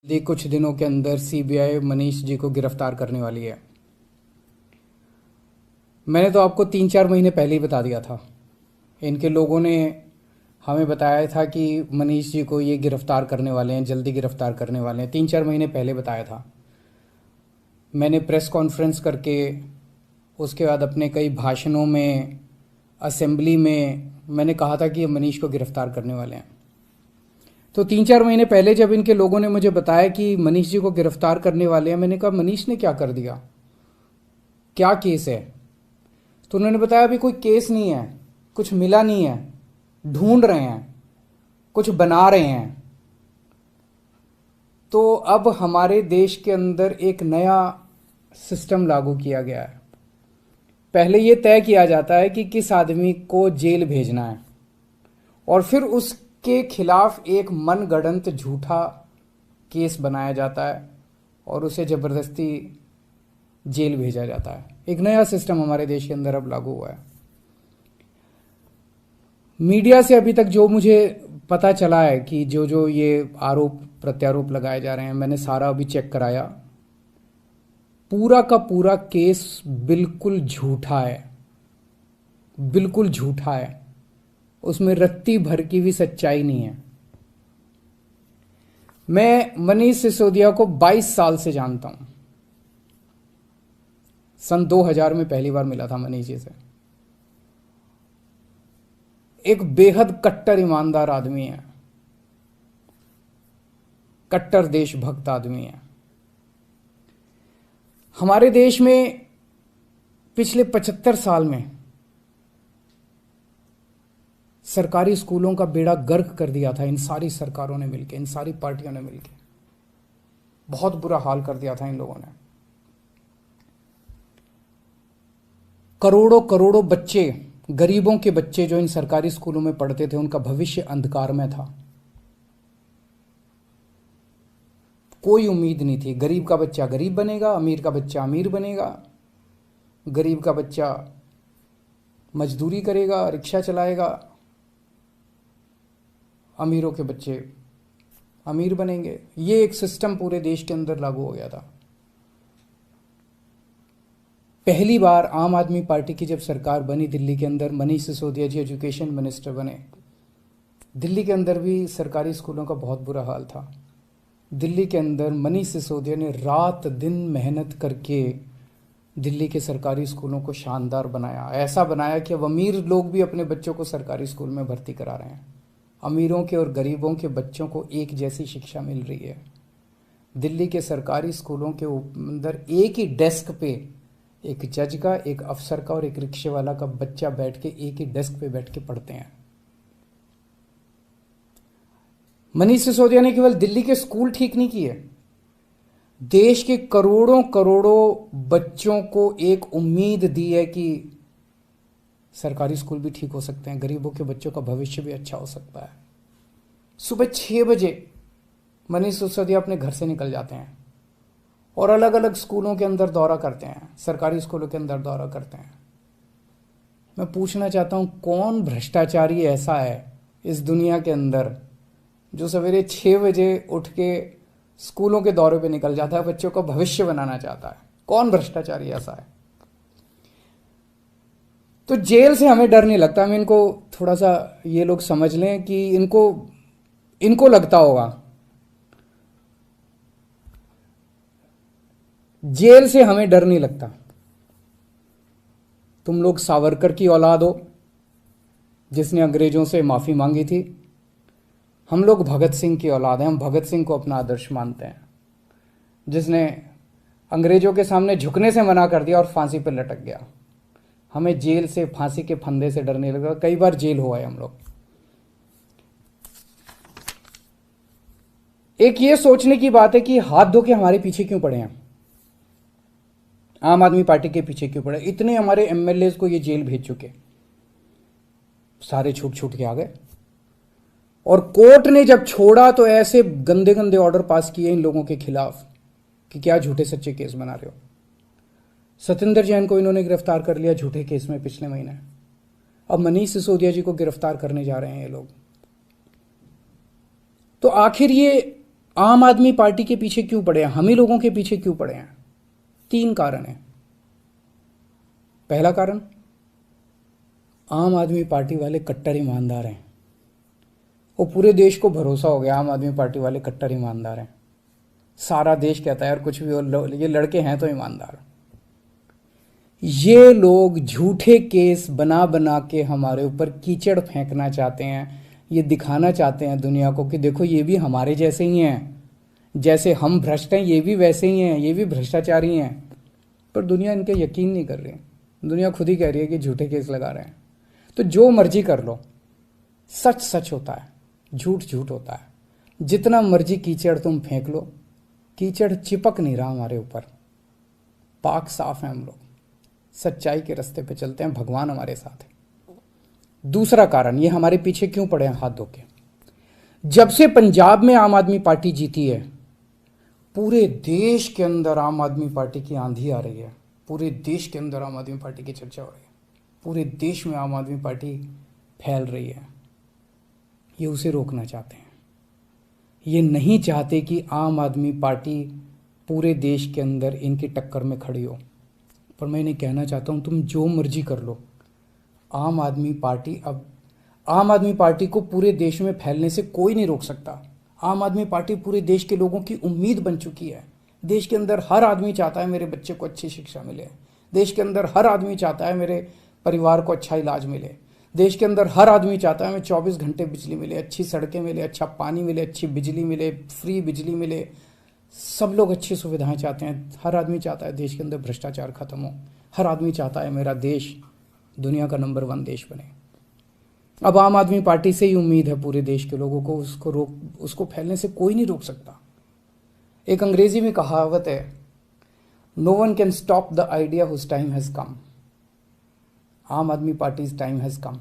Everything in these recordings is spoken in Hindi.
कुछ दिनों के अंदर सीबीआई मनीष जी को गिरफ्तार करने वाली है। मैंने तो आपको 3-4 महीने पहले ही बता दिया था। इनके लोगों ने हमें बताया था कि मनीष जी को ये गिरफ्तार करने वाले हैं, जल्दी गिरफ्तार करने वाले हैं। 3-4 महीने पहले बताया था। मैंने प्रेस कॉन्फ्रेंस करके, उसके बाद अपने कई भाषणों में, असेंबली में मैंने कहा था कि ये मनीष को गिरफ्तार करने वाले हैं। तो 3-4 महीने पहले जब इनके लोगों ने मुझे बताया कि मनीष जी को गिरफ्तार करने वाले हैं, मैंने कहा मनीष ने क्या कर दिया, क्या केस है? तो उन्होंने बताया अभी कोई केस नहीं है, कुछ मिला नहीं है, ढूंढ रहे हैं, कुछ बना रहे हैं। तो अब हमारे देश के अंदर एक नया सिस्टम लागू किया गया है। पहले ये तय किया जाता है कि किस आदमी को जेल भेजना है, और फिर उसके खिलाफ एक मनगढ़ंत झूठा केस बनाया जाता है और उसे ज़बरदस्ती जेल भेजा जाता है। एक नया सिस्टम हमारे देश के अंदर अब लागू हुआ है। मीडिया से अभी तक जो मुझे पता चला है कि जो जो ये आरोप प्रत्यारोप लगाए जा रहे हैं, मैंने सारा अभी चेक कराया। पूरा का पूरा केस बिल्कुल झूठा है, बिल्कुल झूठा है। उसमें रत्ती भर की भी सच्चाई नहीं है। मैं मनीष सिसोदिया को 22 साल से जानता हूं। सन 2000 में पहली बार मिला था मनीष जी से। एक बेहद कट्टर ईमानदार आदमी है, कट्टर देशभक्त आदमी है। हमारे देश में पिछले 75 साल में सरकारी स्कूलों का बेड़ा गर्क कर दिया था इन सारी सरकारों ने मिलकर, इन सारी पार्टियों ने मिलकर। बहुत बुरा हाल कर दिया था इन लोगों ने। करोड़ों करोड़ों बच्चे, गरीबों के बच्चे जो इन सरकारी स्कूलों में पढ़ते थे, उनका भविष्य अंधकार में था। कोई उम्मीद नहीं थी। गरीब का बच्चा गरीब बनेगा, अमीर का बच्चा अमीर बनेगा। गरीब का बच्चा मजदूरी करेगा, रिक्शा चलाएगा। अमीरों के बच्चे अमीर बनेंगे। ये एक सिस्टम पूरे देश के अंदर लागू हो गया था। पहली बार आम आदमी पार्टी की जब सरकार बनी दिल्ली के अंदर, मनीष सिसोदिया जी एजुकेशन मिनिस्टर बने। दिल्ली के अंदर भी सरकारी स्कूलों का बहुत बुरा हाल था। दिल्ली के अंदर मनीष सिसोदिया ने रात दिन मेहनत करके दिल्ली के सरकारी स्कूलों को शानदार बनाया। ऐसा बनाया कि अब अमीर लोग भी अपने बच्चों को सरकारी स्कूल में भर्ती करा रहे हैं। अमीरों के और गरीबों के बच्चों को एक जैसी शिक्षा मिल रही है। दिल्ली के सरकारी स्कूलों के अंदर एक ही डेस्क पे एक जज का, एक अफसर का और एक रिक्शे वाला का बच्चा बैठ के एक ही डेस्क पे बैठ के पढ़ते हैं। मनीष सिसोदिया ने केवल दिल्ली के स्कूल ठीक नहीं किए, देश के करोड़ों करोड़ों बच्चों को एक उम्मीद दी है कि सरकारी स्कूल भी ठीक हो सकते हैं, गरीबों के बच्चों का भविष्य भी अच्छा हो सकता है। सुबह 6 बजे मनीष सिसोदिया अपने घर से निकल जाते हैं और अलग अलग स्कूलों के अंदर दौरा करते हैं, सरकारी स्कूलों के अंदर दौरा करते हैं। मैं पूछना चाहता हूं, कौन भ्रष्टाचारी ऐसा है इस दुनिया के अंदर जो सवेरे 6 बजे उठ के स्कूलों के दौरे पे निकल जाता है, बच्चों का भविष्य बनाना चाहता है? कौन भ्रष्टाचारी ऐसा है? तो जेल से हमें डर नहीं लगता। हमें इनको थोड़ा सा ये लोग समझ लें कि इनको लगता होगा जेल से हमें डर नहीं लगता। तुम लोग सावरकर की औलाद हो जिसने अंग्रेजों से माफी मांगी थी। हम लोग भगत सिंह की औलाद हैं। हम भगत सिंह को अपना आदर्श मानते हैं, जिसने अंग्रेजों के सामने झुकने से मना कर दिया और फांसी पर लटक गया। हमें जेल से, फांसी के फंदे से डर नहीं लगा। कई बार जेल हुआ है हम लोग। एक ये सोचने की बात है कि हाथ धो के हमारे पीछे क्यों पड़े हैं, आम आदमी पार्टी के पीछे क्यों पड़े? इतने हमारे एमएलए को ये जेल भेज चुके, सारे छूट छूट के आ गए। और कोर्ट ने जब छोड़ा तो ऐसे गंदे गंदे ऑर्डर पास किए इन लोगों के खिलाफ कि क्या झूठे सच्चे केस बना रहे हो। सत्येंद्र जैन को इन्होंने गिरफ्तार कर लिया झूठे केस में पिछले महीने। अब मनीष सिसोदिया जी को गिरफ्तार करने जा रहे हैं ये लोग। तो आखिर ये आम आदमी पार्टी के पीछे क्यों पड़े हैं, हम ही लोगों के पीछे क्यों पड़े हैं? 3 कारण है। पहला कारण, आम आदमी पार्टी वाले कट्टर ईमानदार हैं। वो पूरे देश को भरोसा हो गया आम आदमी पार्टी वाले कट्टर ईमानदार हैं। सारा देश कहता है यार कुछ भी हो, ये लड़के हैं तो ईमानदार। ये लोग झूठे केस बना बना के हमारे ऊपर कीचड़ फेंकना चाहते हैं। ये दिखाना चाहते हैं दुनिया को कि देखो ये भी हमारे जैसे ही हैं, जैसे हम भ्रष्ट हैं ये भी वैसे ही हैं, ये भी भ्रष्टाचारी हैं। पर दुनिया इनके यकीन नहीं कर रही। दुनिया खुद ही कह रही है कि झूठे केस लगा रहे हैं। तो जो मर्जी कर लो, सच सच होता है, झूठ झूठ होता है। जितना मर्जी कीचड़ तुम फेंक लो, कीचड़ चिपक नहीं रहा हमारे ऊपर। पाक साफ है, हम लोग सच्चाई के रास्ते पे चलते हैं, भगवान हमारे साथ है। दूसरा कारण, ये हमारे पीछे क्यों पड़े हैं हाथ धो के? जब से पंजाब में आम आदमी पार्टी जीती है, पूरे देश के अंदर आम आदमी पार्टी की आंधी आ रही है। पूरे देश के अंदर आम आदमी पार्टी की चर्चा हो रही है। पूरे देश में आम आदमी पार्टी फैल रही है। ये उसे रोकना चाहते हैं। ये नहीं चाहते कि आम आदमी पार्टी पूरे देश के अंदर इनकी टक्कर में खड़ी हो। पर मैं इन्हें कहना चाहता हूँ, तुम जो मर्जी कर लो, आम आदमी पार्टी को पूरे देश में फैलने से कोई नहीं रोक सकता। आम आदमी पार्टी पूरे देश के लोगों की उम्मीद बन चुकी है। देश के अंदर हर आदमी चाहता है मेरे बच्चे को अच्छी शिक्षा मिले। देश के अंदर हर आदमी चाहता है मेरे परिवार को अच्छा इलाज मिले। देश के अंदर हर आदमी चाहता है हमें 24 घंटे बिजली मिले, अच्छी सड़कें मिले, अच्छा पानी मिले, अच्छी बिजली मिले, फ्री बिजली मिले। सब लोग अच्छी सुविधाएं चाहते हैं। हर आदमी चाहता है देश के अंदर भ्रष्टाचार खत्म हो। हर आदमी चाहता है मेरा देश दुनिया का नंबर 1 देश बने। अब आम आदमी पार्टी से ही उम्मीद है पूरे देश के लोगों को, उसको फैलने से कोई नहीं रोक सकता। एक अंग्रेजी में कहावत है, no one can stop the idea whose time has come. Aam Aadmi Party's time has come,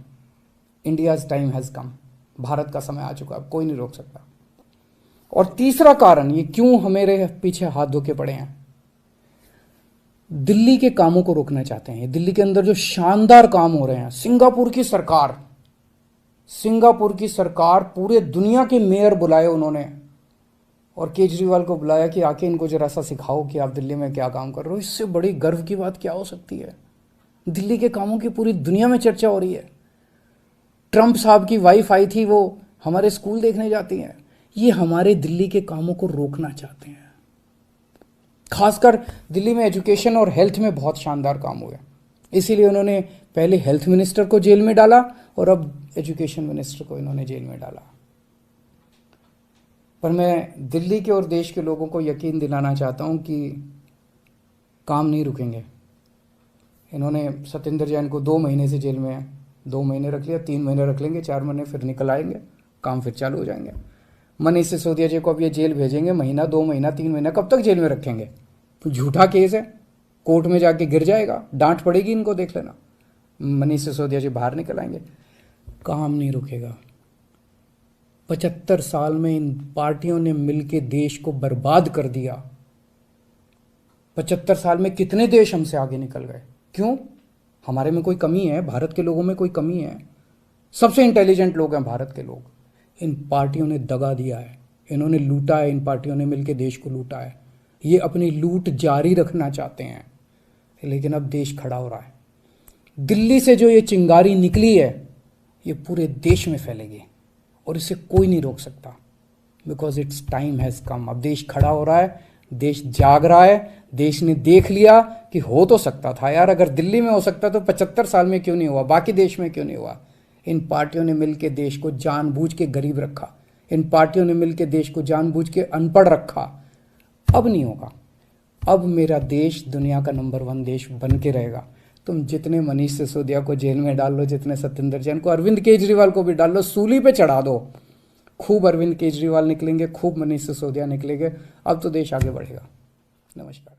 India's time has come. Bharat का समय आ चुका, अब कोई नहीं रोक सकता। और तीसरा कारण, ये क्यों हमारे पीछे हाथ धो के पड़े हैं, दिल्ली के कामों को रोकना चाहते हैं। दिल्ली के अंदर जो शानदार काम हो रहे हैं, सिंगापुर की सरकार पूरे दुनिया के मेयर बुलाए उन्होंने, और केजरीवाल को बुलाया कि आके इनको जरा सा सिखाओ कि आप दिल्ली में क्या काम कर रहे हो। इससे बड़ी गर्व की बात क्या हो सकती है? दिल्ली के कामों की पूरी दुनिया में चर्चा हो रही है। ट्रंप साहब की वाइफ आई थी, वो हमारे स्कूल देखने जाती हैं। ये हमारे दिल्ली के कामों को रोकना चाहते हैं। खासकर दिल्ली में एजुकेशन और हेल्थ में बहुत शानदार काम हुए, इसीलिए उन्होंने पहले हेल्थ मिनिस्टर को जेल में डाला और अब एजुकेशन मिनिस्टर को इन्होंने जेल में डाला। पर मैं दिल्ली के और देश के लोगों को यकीन दिलाना चाहता हूं कि काम नहीं रुकेंगे। इन्होंने सत्येंद्र जैन को 2 महीने से जेल में है, 2 महीने रख लिया, 3 महीने रख लेंगे, 4 महीने फिर निकल आएंगे, काम फिर चालू हो जाएंगे। मनीष सिसोदिया जी को अब ये जेल भेजेंगे, महीना, 2 महीना, 3 महीना, कब तक जेल में रखेंगे? तो झूठा केस है, कोर्ट में जाके गिर जाएगा, डांट पड़ेगी इनको, देख लेना। मनीष सिसोदिया जी बाहर निकल आएंगे। काम नहीं रुकेगा। 75 साल में इन पार्टियों ने मिलकर देश को बर्बाद कर दिया। 75 साल में कितने देश हमसे आगे निकल गए? क्यों? हमारे में कोई कमी है? भारत के लोगों में कोई कमी है? सबसे इंटेलिजेंट लोग हैं भारत के लोग। इन पार्टियों ने दगा दिया है, इन्होंने लूटा है, इन पार्टियों ने मिलकर देश को लूटा है। ये अपनी लूट जारी रखना चाहते हैं, लेकिन अब देश खड़ा हो रहा है। दिल्ली से जो ये चिंगारी निकली है, ये पूरे देश में फैलेगी और इसे कोई नहीं रोक सकता, because it's time has come. अब देश खड़ा हो रहा है, देश जाग रहा है। देश ने देख लिया कि हो तो सकता था यार, अगर दिल्ली में हो सकता तो 75 साल में क्यों नहीं हुआ, बाकी देश में क्यों नहीं हुआ? इन पार्टियों ने मिलकर देश को जानबूझ के गरीब रखा, इन पार्टियों ने मिलकर देश को जानबूझ के अनपढ़ रखा। अब नहीं होगा। अब मेरा देश दुनिया का नंबर 1 देश बन के रहेगा। तुम जितने मनीष सिसोदिया को जेल में डाल लो, जितने सत्येंद्र जैन को, अरविंद केजरीवाल को भी डाल लो, सूली पे चढ़ा दो। खूब अरविंद केजरीवाल निकलेंगे, खूब मनीष सिसोदिया निकलेंगे। अब तो देश आगे बढ़ेगा। नमस्कार।